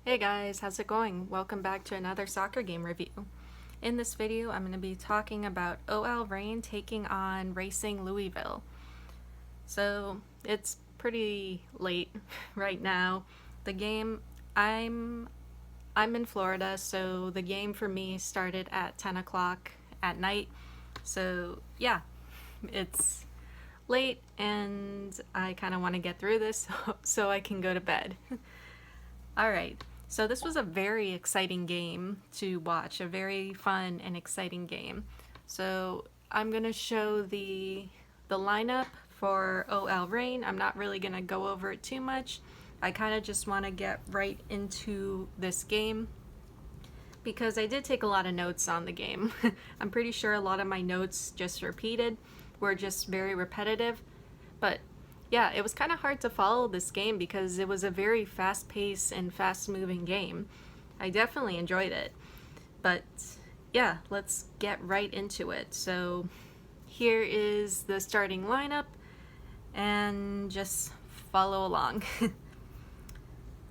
Hey guys, how's it going? Welcome back to another soccer game review. In this video, I'm going to be talking about OL Reign taking on Racing Louisville. So, it's pretty late right now. The game, I'm in Florida, so the game for me started at 10 o'clock at night. So, yeah, it's late and I kind of want to get through this so I can go to bed. Alright, so this was a very exciting game to watch, a very fun and exciting game. So I'm going to show the lineup for OL Reign. I'm not really going to go over it too much. I kind of just want to get right into this game because I did take a lot of notes on the game. I'm pretty sure a lot of my notes just repeated, were just very repetitive, but yeah, it was kind of hard to follow this game because it was a very fast-paced and fast-moving game. I definitely enjoyed it. But yeah, let's get right into it. So here is the starting lineup and just follow along.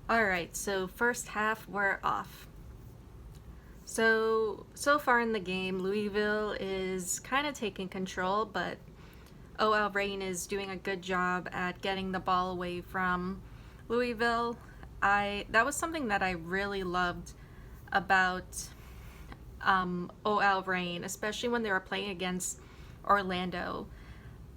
Alright, so first half, we're off. So far in the game, Louisville is kind of taking control, but OL Reign is doing a good job at getting the ball away from Louisville. That was something that I really loved about OL Reign, especially when they were playing against Orlando,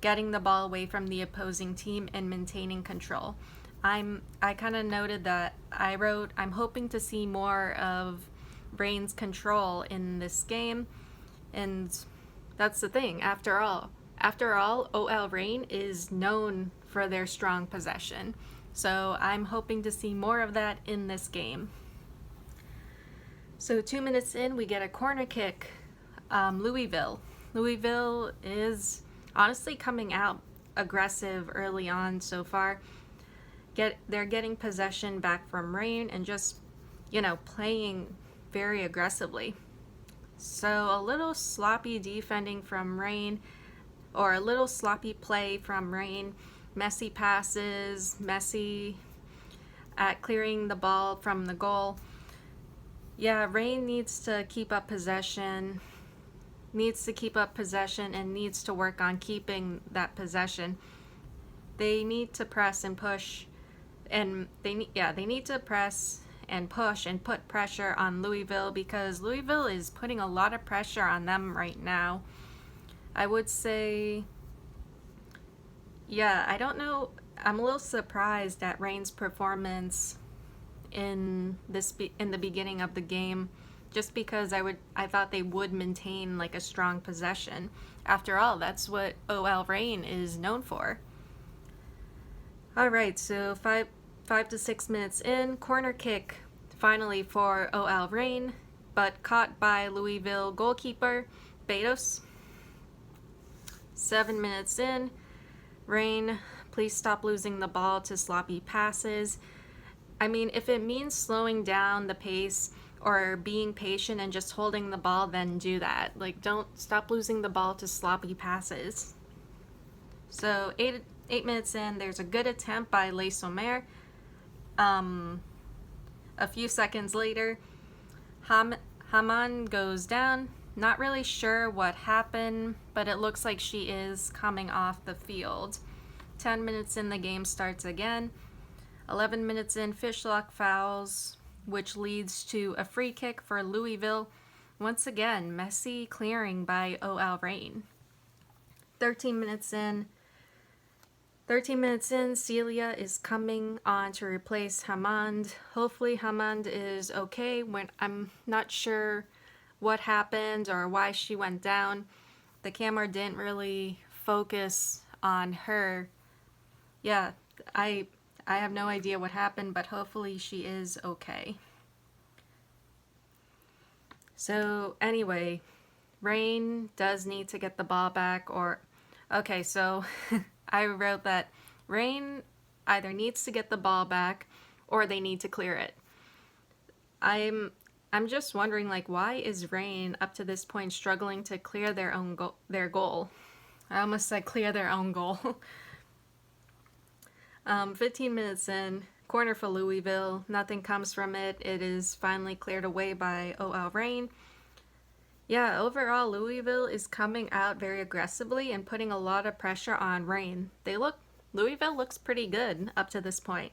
getting the ball away from the opposing team and maintaining control. I kind of noted that I wrote, I'm hoping to see more of Reign's control in this game, and that's the thing. After all, OL Reign is known for their strong possession, so I'm hoping to see more of that in this game. So 2 minutes in, we get a corner kick. Louisville is honestly coming out aggressive early on so far. They're getting possession back from Reign and just, playing very aggressively. So a little sloppy defending from Reign, or a little sloppy play from Reign. Messy passes, messy at clearing the ball from the goal. Yeah, Reign needs to keep up possession, and needs to work on keeping that possession. They need to press and push, and they need to press and push and put pressure on Louisville, because Louisville is putting a lot of pressure on them right now. I would say, yeah, I don't know. I'm a little surprised at Reign's performance in the beginning of the game, just because I thought they would maintain like a strong possession. After all, that's what OL Reign is known for. All right, so 5 to 6 minutes in, corner kick finally for OL Reign, but caught by Louisville goalkeeper Betos. 7 minutes in, Reign, please stop losing the ball to sloppy passes. I mean, if it means slowing down the pace or being patient and just holding the ball, then do that. Like, don't stop losing the ball to sloppy passes. So 8 minutes in, there's a good attempt by Le Sommer. A few seconds later, Haman goes down. Not really sure what happened, but it looks like she is coming off the field. 10 minutes in, the game starts again. 11 minutes in, Fishlock fouls, which leads to a free kick for Louisville. Once again, messy clearing by OL Reign. 13 minutes in, Celia is coming on to replace Hamand. Hopefully Hamand is okay. I'm not sure what happened or why she went down. The camera didn't really focus on her. Yeah, I have no idea what happened, but hopefully she is okay. So anyway, Reign does need to get the ball back, okay, so I wrote that Reign either needs to get the ball back or they need to clear it. I'm just wondering, like, why is Reign up to this point struggling to clear their goal? I almost said clear their own goal. 15 minutes in, Corner for Louisville. Nothing comes from it. It is finally cleared away by OL Reign. Yeah, overall, Louisville is coming out very aggressively and putting a lot of pressure on Reign. Louisville looks pretty good up to this point.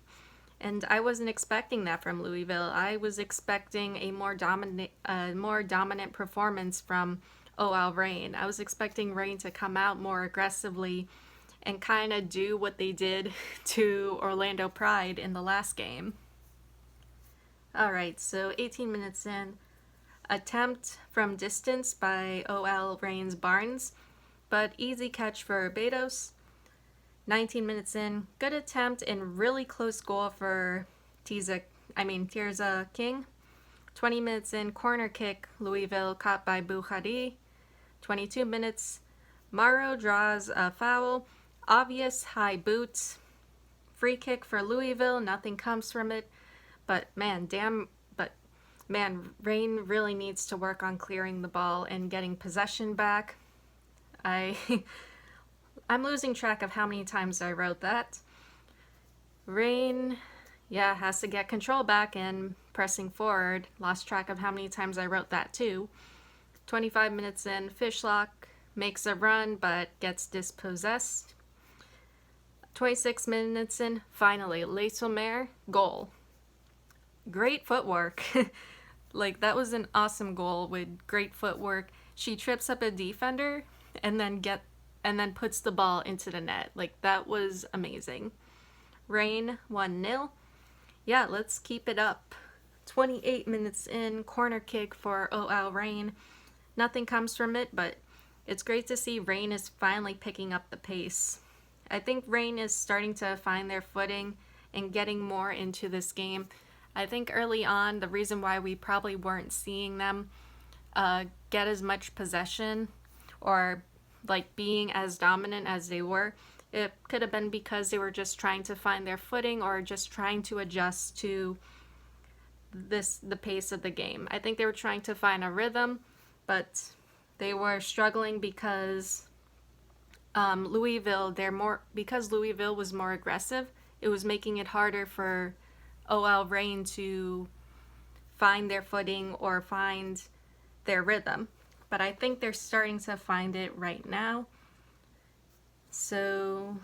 And I wasn't expecting that from Louisville. I was expecting a more dominant performance from OL Reign. I was expecting Reign to come out more aggressively and kind of do what they did to Orlando Pride in the last game. Alright, so 18 minutes in. Attempt from distance by OL Reign's Barnes, but easy catch for Betos. 19 minutes in, good attempt and really close goal for Tirza King. 20 minutes in, corner kick, Louisville caught by Bouhadi. 22 minutes, Morrow draws a foul, obvious high boot. Free kick for Louisville, nothing comes from it, but man, Reign really needs to work on clearing the ball and getting possession back. I'm losing track of how many times I wrote that. Reign, has to get control back and pressing forward. Lost track of how many times I wrote that too. 25 minutes in, Fishlock makes a run but gets dispossessed. 26 minutes in, finally, Le Sommer, goal. Great footwork. That was an awesome goal with great footwork. She trips up a defender and then puts the ball into the net. That was amazing. Reign 1-0. Yeah, let's keep it up. 28 minutes in, corner kick for OL Reign. Nothing comes from it, but it's great to see Reign is finally picking up the pace. I think Reign is starting to find their footing and getting more into this game. I think early on, the reason why we probably weren't seeing them get as much possession or being as dominant as they were, it could have been because they were just trying to find their footing or just trying to adjust to the pace of the game. I think they were trying to find a rhythm, but they were struggling because Louisville was more aggressive. It was making it harder for OL Reign to find their footing or find their rhythm. But I think they're starting to find it right now. So,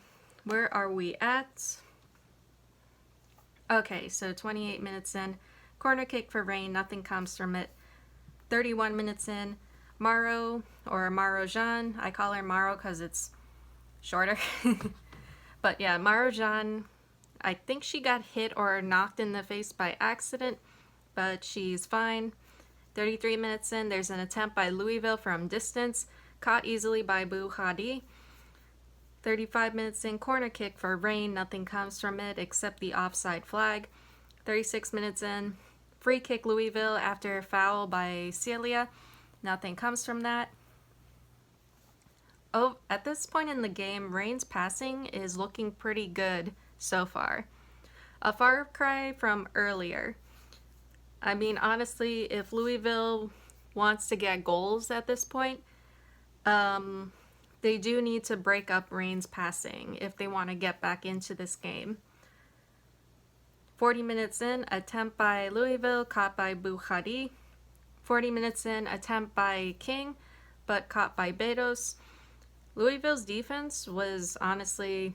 where are we at? Okay, so 28 minutes in. Corner kick for Reign, nothing comes from it. 31 minutes in. Morrow, or Morrow Jean. I call her Morrow because it's shorter. But yeah, Morrow Jean, I think she got hit or knocked in the face by accident, but she's fine. 33 minutes in, there's an attempt by Louisville from distance, caught easily by Bouhadi. 35 minutes in, corner kick for Reign, nothing comes from it except the offside flag. 36 minutes in, free kick Louisville after foul by Celia, nothing comes from that. Oh, at this point in the game, Reign's passing is looking pretty good so far. A far cry from earlier. I mean, honestly, if Louisville wants to get goals at this point, they do need to break up Reign's passing if they want to get back into this game. 40 minutes in, attempt by Louisville, caught by Bouhadi. 40 minutes in, attempt by King, but caught by Betos. Louisville's defense was honestly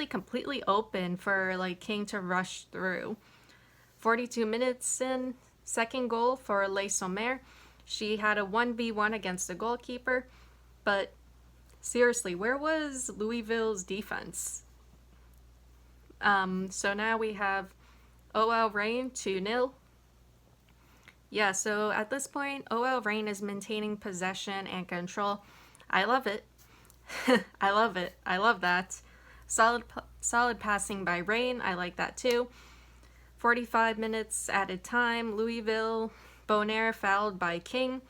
completely open for King to rush through. 42 minutes in, second goal for Le Sommer. She had a 1v1 against the goalkeeper, but seriously, where was Louisville's defense? So now we have OL Reign 2-0. Yeah, so at this point, OL Reign is maintaining possession and control. I love it. I love it. I love that. Solid passing by Reign. I like that too. 45 minutes added time. Louisville, Bonaire fouled by King.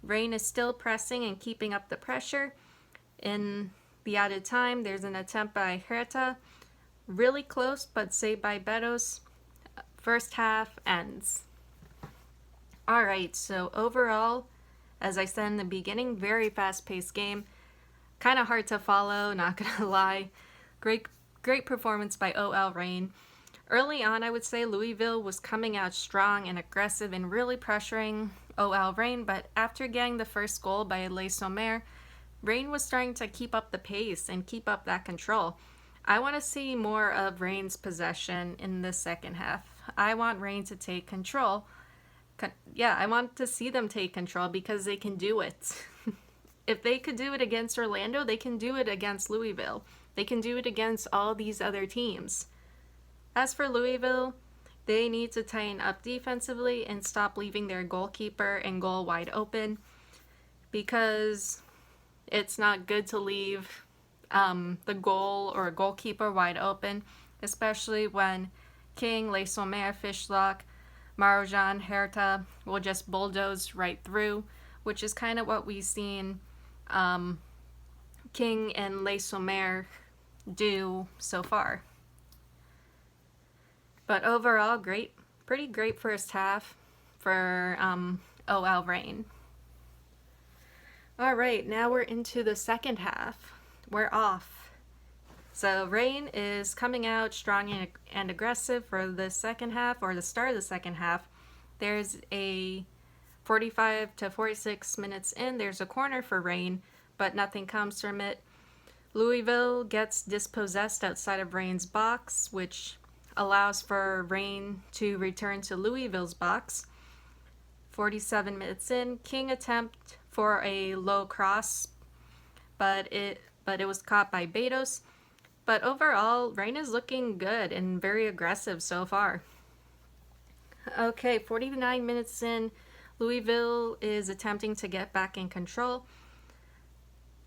Reign is still pressing and keeping up the pressure. In the added time, there's an attempt by Herta. Really close, but saved by Betos. First half ends. Alright, so overall, as I said in the beginning, very fast-paced game. Kind of hard to follow, not gonna lie. Great performance by OL Reign. Early on, I would say Louisville was coming out strong and aggressive and really pressuring OL Reign, but after getting the first goal by Le Sommer, Reign was starting to keep up the pace and keep up that control. I want to see more of Reign's possession in the second half. I want Reign to take control. I want to see them take control because they can do it. If they could do it against Orlando, they can do it against Louisville. They can do it against all these other teams. As for Louisville, they need to tighten up defensively and stop leaving their goalkeeper and goal wide open, because it's not good to leave the goal or goalkeeper wide open, especially when King, Le Sommer, Fishlock, Marujan, Herta will just bulldoze right through, which is kind of what we've seen King and Le Sommer do so far. But overall, pretty great first half for OL Reign. All right, now we're into the second half. We're off. So Reign is coming out strong and aggressive for the second half, or the start of the second half. There's a 45 to 46 minutes in, there's a corner for Reign, but nothing comes from it. Louisville gets dispossessed outside of Reign's box, which allows for Reign to return to Louisville's box. 47 minutes in, King attempt for a low cross, but it was caught by Betos. But overall, Reign is looking good and very aggressive so far. Okay, 49 minutes in, Louisville is attempting to get back in control.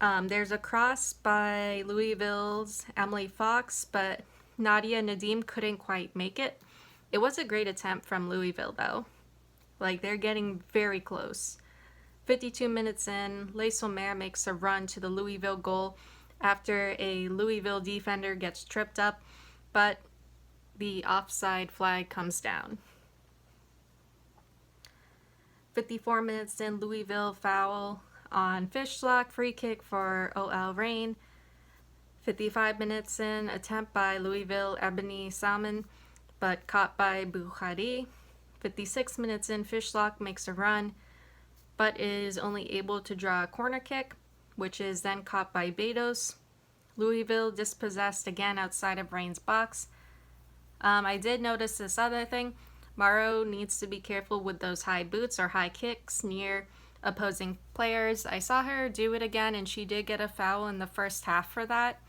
There's a cross by Louisville's Emily Fox, but Nadia Nadim couldn't quite make it. It was a great attempt from Louisville, though. Like, they're getting very close. 52 minutes in, Le Sommer makes a run to the Louisville goal after a Louisville defender gets tripped up, but the offside flag comes down. 54 minutes in, Louisville foul on Fishlock, free kick for OL Reign. 55 minutes in, attempt by Louisville Ebony Salmon, but caught by Bukhari. 56 minutes in, Fishlock makes a run, but is only able to draw a corner kick, which is then caught by Betos. Louisville dispossessed again outside of Reign's box. I did notice this other thing. Morrow needs to be careful with those high boots or high kicks near opposing players. I saw her do it again, and she did get a foul in the first half for that.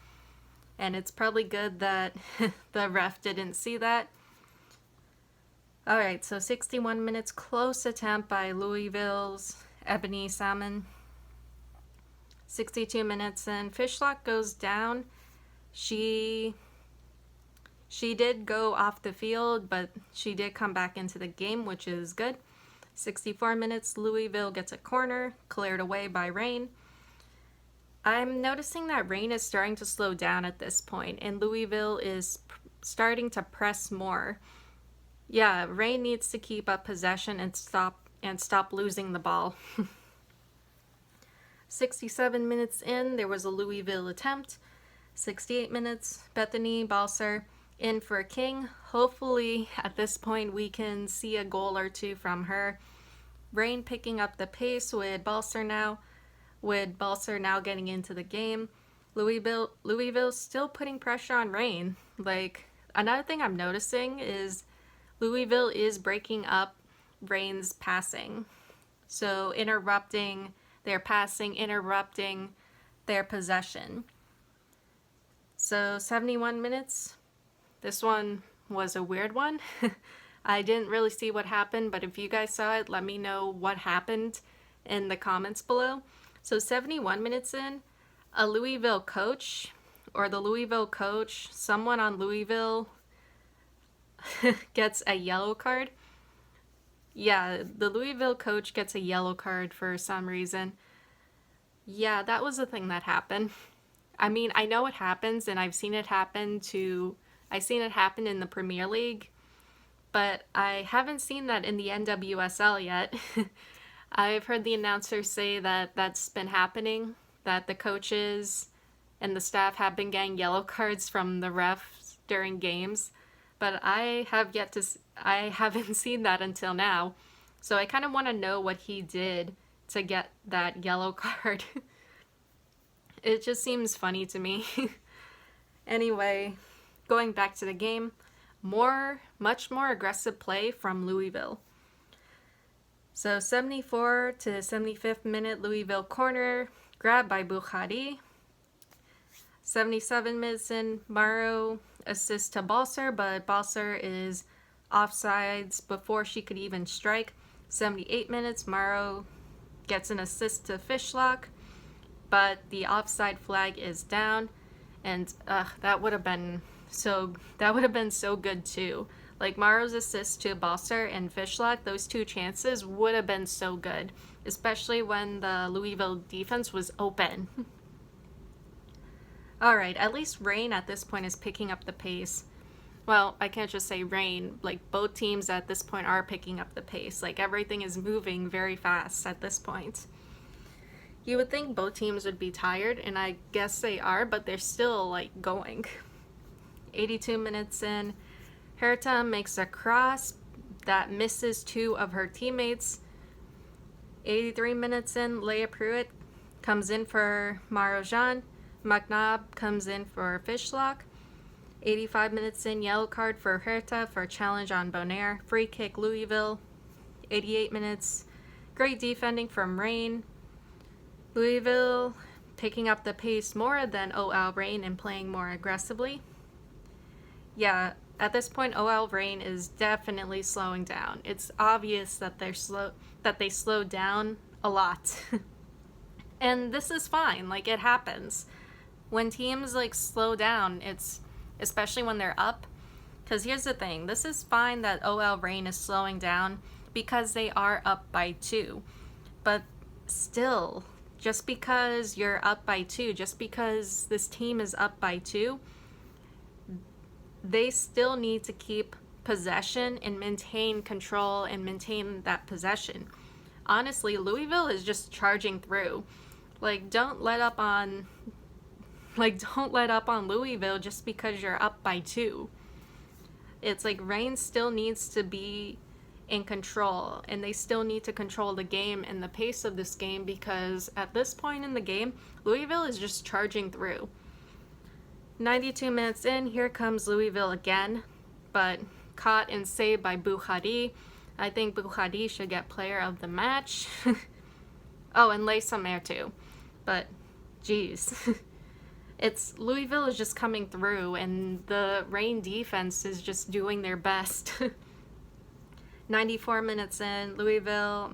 And it's probably good that the ref didn't see that. Alright, so 61 minutes, close attempt by Louisville's Ebony Salmon. 62 minutes in, Fishlock goes down. She did go off the field, but she did come back into the game, which is good. 64 minutes, Louisville gets a corner, cleared away by Reign. I'm noticing that Reign is starting to slow down at this point, and Louisville is starting to press more. Yeah, Reign needs to keep up possession and stop losing the ball. 67 minutes in, there was a Louisville attempt. 68 minutes, Bethany Balser in for King. Hopefully, at this point, we can see a goal or two from her. Reign picking up the pace with Balser now getting into the game. Louisville still putting pressure on Reign. Like, another thing I'm noticing is Louisville is breaking up Reign's passing. So interrupting their passing, interrupting their possession. So 71 minutes. This one was a weird one. I didn't really see what happened, but if you guys saw it, let me know what happened in the comments below. So 71 minutes in, a Louisville coach, or the Louisville coach, someone on Louisville gets a yellow card. Yeah, the Louisville coach gets a yellow card for some reason. Yeah, that was a thing that happened. I mean, I know it happens, and I've seen it happen in the Premier League, but I haven't seen that in the NWSL yet. I've heard the announcers say that that's been happening, that the coaches and the staff have been getting yellow cards from the refs during games. but I haven't seen that until now. So I kind of want to know what he did to get that yellow card. It just seems funny to me. Anyway, going back to the game, much more aggressive play from Louisville. So 74 to 75th minute, Louisville corner, grabbed by Bukhari. 77 minutes in, Morrow assists to Balser, but Balser is offsides before she could even strike. 78 minutes, Morrow gets an assist to Fishlock, but the offside flag is down, and that would have been so good too. Like Morrow's assist to Balser and Fishlock, those two chances would have been so good, especially when the Louisville defense was open. Alright, at least Rain at this point is picking up the pace. Well, I can't just say Rain, like both teams at this point are picking up the pace. Like everything is moving very fast at this point. You would think both teams would be tired, and I guess they are, but they're still like going. 82 minutes in, Herta makes a cross that misses two of her teammates. 83 minutes in, Leah Pruitt comes in for Marajan. McNabb comes in for Fishlock. 85 minutes in, yellow card for Herta for challenge on Bonaire. Free kick Louisville. 88 minutes, great defending from Rain. Louisville picking up the pace more than OL Reign and playing more aggressively. Yeah, at this point OL Reign is definitely slowing down. It's obvious that they slowed down a lot. And this is fine, like it happens. When teams like slow down, it's especially when they're up. Because here's the thing, this is fine that OL Reign is slowing down because they are up by 2. But still, just because you're up by 2, just because this team is up by 2, they still need to keep possession and maintain control and maintain that possession. Honestly, Louisville is just charging through. Don't let up on Louisville just because you're up by 2. It's like Reign still needs to be in control, and they still need to control the game and the pace of this game, because at this point in the game, Louisville is just charging through. 92 minutes in, here comes Louisville again, but caught and saved by Bukhari. I think Bukhari should get player of the match. Oh, and Lay Somer too. But, geez. It's Louisville is just coming through, and the Reign defense is just doing their best. 94 minutes in, Louisville,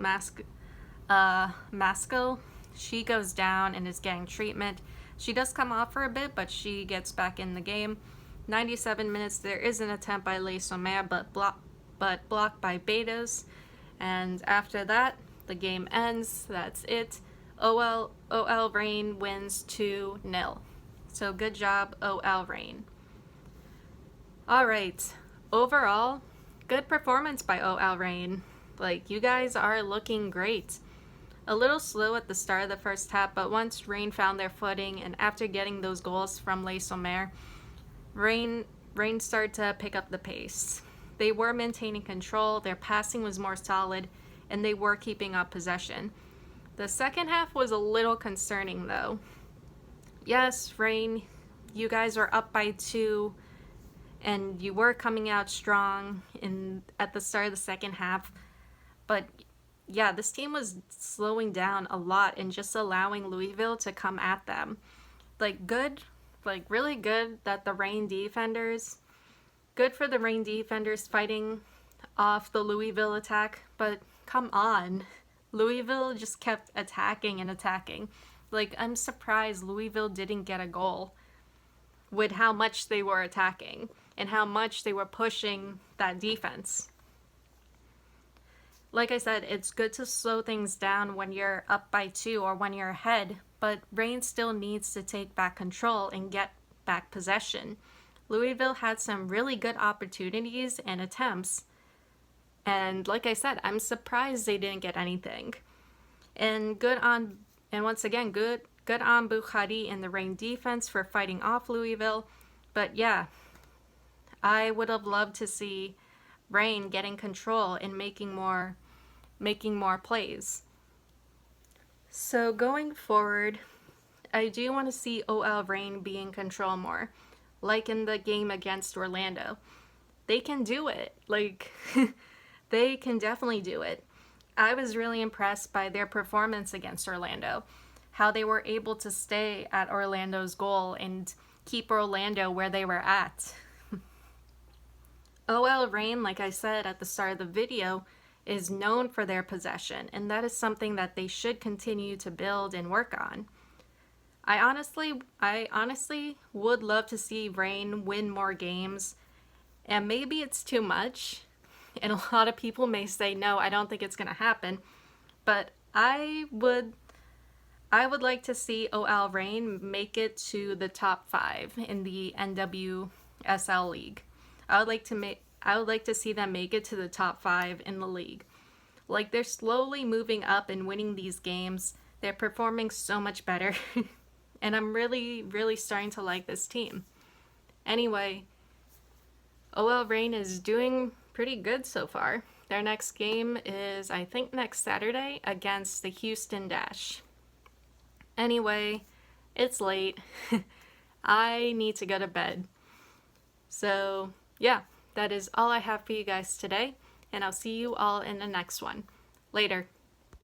Masco, she goes down and is getting treatment. She does come off for a bit, but she gets back in the game. 97 minutes, there is an attempt by Le Sommer, but blocked by Betas. And after that, the game ends. That's it. OL Reign wins 2-0. So good job, OL Reign. Alright, overall, good performance by OL Reign. You guys are looking great. A little slow at the start of the first half, but once Reign found their footing, and after getting those goals from Le Sommer, Reign started to pick up the pace. They were maintaining control, their passing was more solid, and they were keeping up possession. The second half was a little concerning though. Yes, Reign, you guys are up by 2, and you were coming out strong at the start of the second half, but yeah, this team was slowing down a lot and just allowing Louisville to come at them. Really good that the Reign defenders, good for the Reign defenders fighting off the Louisville attack, but come on. Louisville just kept attacking and attacking. I'm surprised Louisville didn't get a goal with how much they were attacking and how much they were pushing that defense. Like I said, it's good to slow things down when you're up by 2 or when you're ahead, but Reign still needs to take back control and get back possession. Louisville had some really good opportunities and attempts, and like I said, I'm surprised they didn't get anything. And once again, good on Bukhari and the Reign defense for fighting off Louisville. But yeah, I would have loved to see Reign getting control and making more plays. So going forward, I do want to see OL Reign be in control more, like in the game against Orlando. They can do it. Like, they can definitely do it. I was really impressed by their performance against Orlando, how they were able to stay at Orlando's goal and keep Orlando where they were at. OL Reign, like I said at the start of the video, is known for their possession, and that is something that they should continue to build and work on. I honestly would love to see Reign win more games, and maybe it's too much, and a lot of people may say, no, I don't think it's going to happen, but I would like to see OL Reign make it to the top 5 in the NWSL league. I would like to see them make it to the top 5 in the league. Like, they're slowly moving up and winning these games. They're performing so much better. And I'm really, really starting to like this team. Anyway, OL Reign is doing pretty good so far. Their next game is, I think, next Saturday against the Houston Dash. Anyway, it's late. I need to go to bed. So, yeah, that is all I have for you guys today, and I'll see you all in the next one. Later.